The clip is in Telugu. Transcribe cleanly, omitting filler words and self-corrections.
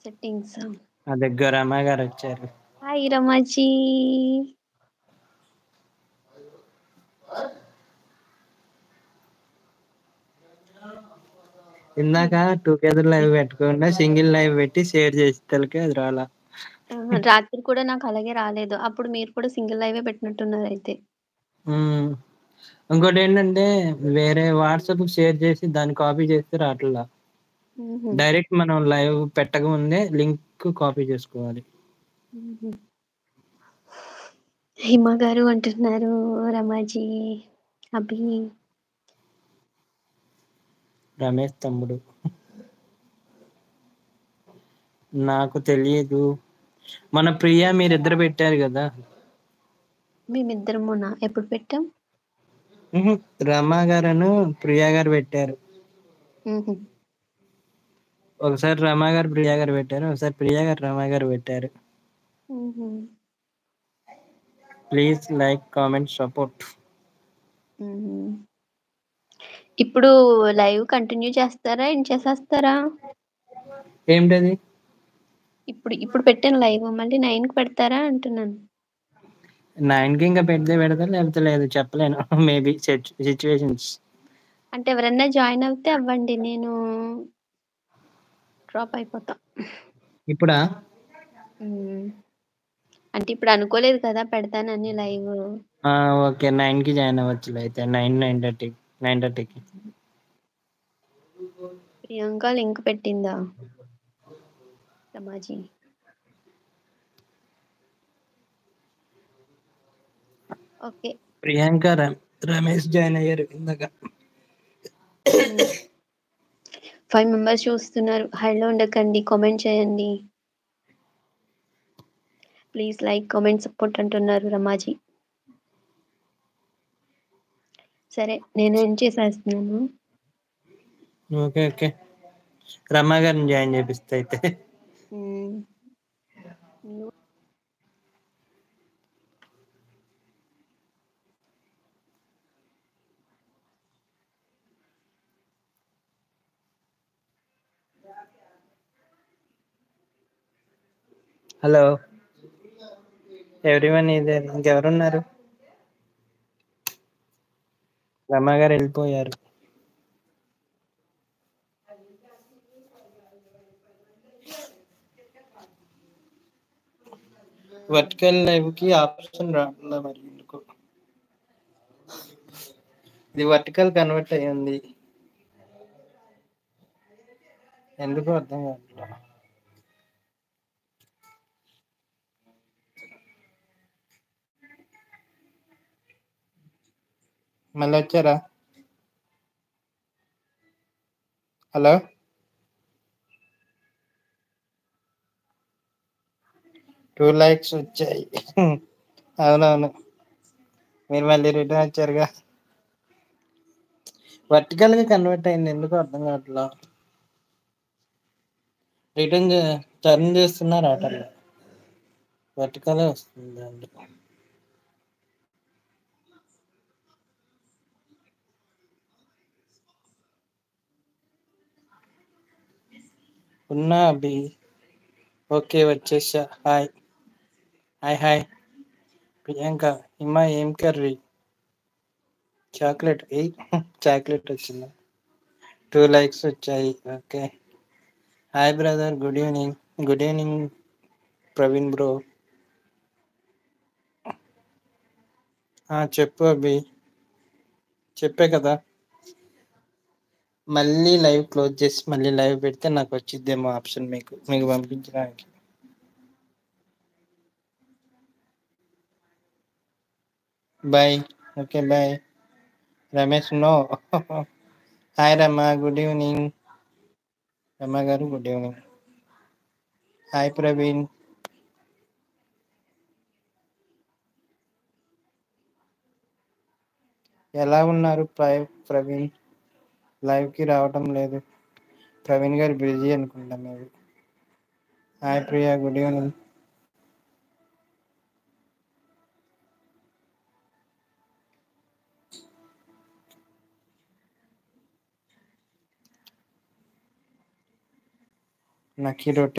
సెట్టింగ్స్. నా దగ్గర అమ్మగారు వచ్చారు. హాయ్ రమాజీ. ఇందాక టుగెదర్ లైవ్ పెట్టకుండా సింగిల్ లైవ్ పెట్టి షేర్ చేసి తలకి అది రాలా. రాత్రి కూడా నాకు అలాగే రాలేదు. అప్పుడు మీరు కూడా సింగిల్ లైవే పెట్టినట్టున్నారు అయితే. ఇంకోటి ఏంటంటే వేరే వాట్సాప్ షేర్ చేసి దాన్ని కాపీ చేస్తే రావట్లా. డైరెక్ట్ మనం లైవ్ పెట్టక ముందే లింక్ కాపీ చేసుకోవాలి. హిమ గారు అంటున్నారు రమాజీ అభి. రమేష్ తమ్ముడు. నాకు తెలియదు. మన ప్రియా మీరిద్దరు పెట్టారు కదా. మేమిద్దరమునా ఎప్పుడు పెట్టాం? రమా గారును ప్రియా గారు పెట్టారు. ఒకసారి రమా గారు ప్రియా గారు పెట్టారు, ఒకసారి ప్రియా గారు రమా గారు పెట్టారు. Please like comment support. ఇప్పుడు లైవ్ కంటిన్యూ చేస్తారా ఎండ్ చేసేస్తారా? ఏంటది? ఇప్పుడు పెట్టాను లైవ్ మళ్ళీ 9కి పెడతారా అంటున్నాను. 9కి ఇంకా పెడితే పెడతా లేకపోతే లేదు చెప్పలేను. Maybe situations. అంటే ఎవరన్నా జాయిన్ అవుతే అవ్వండి, నేను డ్రాప్ అయిపోతా. ఇప్పుడా? అంటే ఇప్పుడు అనుకోలేదు కదా పెడతానని లైవ్. ఓకే 9కి జాయిన్ అవ్వచ్చులే అయితే. 9:30కి. ప్రియాంక లింక్ పెట్టిందా రమాజీ? ఓకే. ప్రియాంక రమేష్ జాయిన్ అయ్యారు ఇందాక. 5 మెంబర్స్ చూస్తున్నారు. హైలో ఉండకండి, కామెంట్ చేయండి. ప్లీజ్ లైక్ కామెంట్ సపోర్ట్ అంటున్నారు రమాజీ. సరే నేను ఏం చేసేస్తున్నాను. ఓకే రమా గారిని జాయిన్ చేపిస్తా అయితే. హలో ఎవ్రీవన్ ఇదే. ఇంకెవరున్నారు? రమా గారు వెళ్ళిపోయారు. వర్టికల్ లైవ్ కి ఆప్షన్ రావట్లే మరి ఎందుకు. ఇది వర్టికల్ కన్వర్ట్ అయ్యింది ఎందుకు అర్థం కావట్లేదు. మళ్ళీ వచ్చారా? హలో 2 likes వచ్చాయి. అవునవును మీరు మళ్ళీ రిటర్న్ వచ్చారుగా. వర్టికల్ గా కన్వర్ట్ అయింది ఎందుకు అర్థం కావట్లా. రిటర్న్ టర్న్ చేస్తున్నారు ఆటలు. వర్టికల్ వస్తుంది అందుకు. ఉన్నా అభి. ఓకే వచ్చేసా. హాయ్ ప్రియాంక. హిమ ఏం కర్రీ? చాక్లెట్. చాక్లెట్ వచ్చిందా? 2 likes వచ్చాయి. Okay hi brother. Good evening Praveen bro. చెప్పు అభి. చెప్పే కదా. మళ్ళీ లైవ్ క్లోజ్ చేసి మళ్ళీ లైవ్ పెడితే నాకు వచ్చిద్దేమో ఆప్షన్ మీకు పంపించడానికి. Bye. Okay bye Ramesh. No. Hi Rama. Good evening Rama garu. Good evening. Hi Praveen. ఎలా ఉన్నారు ప్రవీణ్? లైవ్ కి రావటం లేదు. ప్రవీణ్ గారు బిజీ అనుకుంటా మీరు. హాయ్ ప్రియా. Good evening. నక్కీ రొట్టె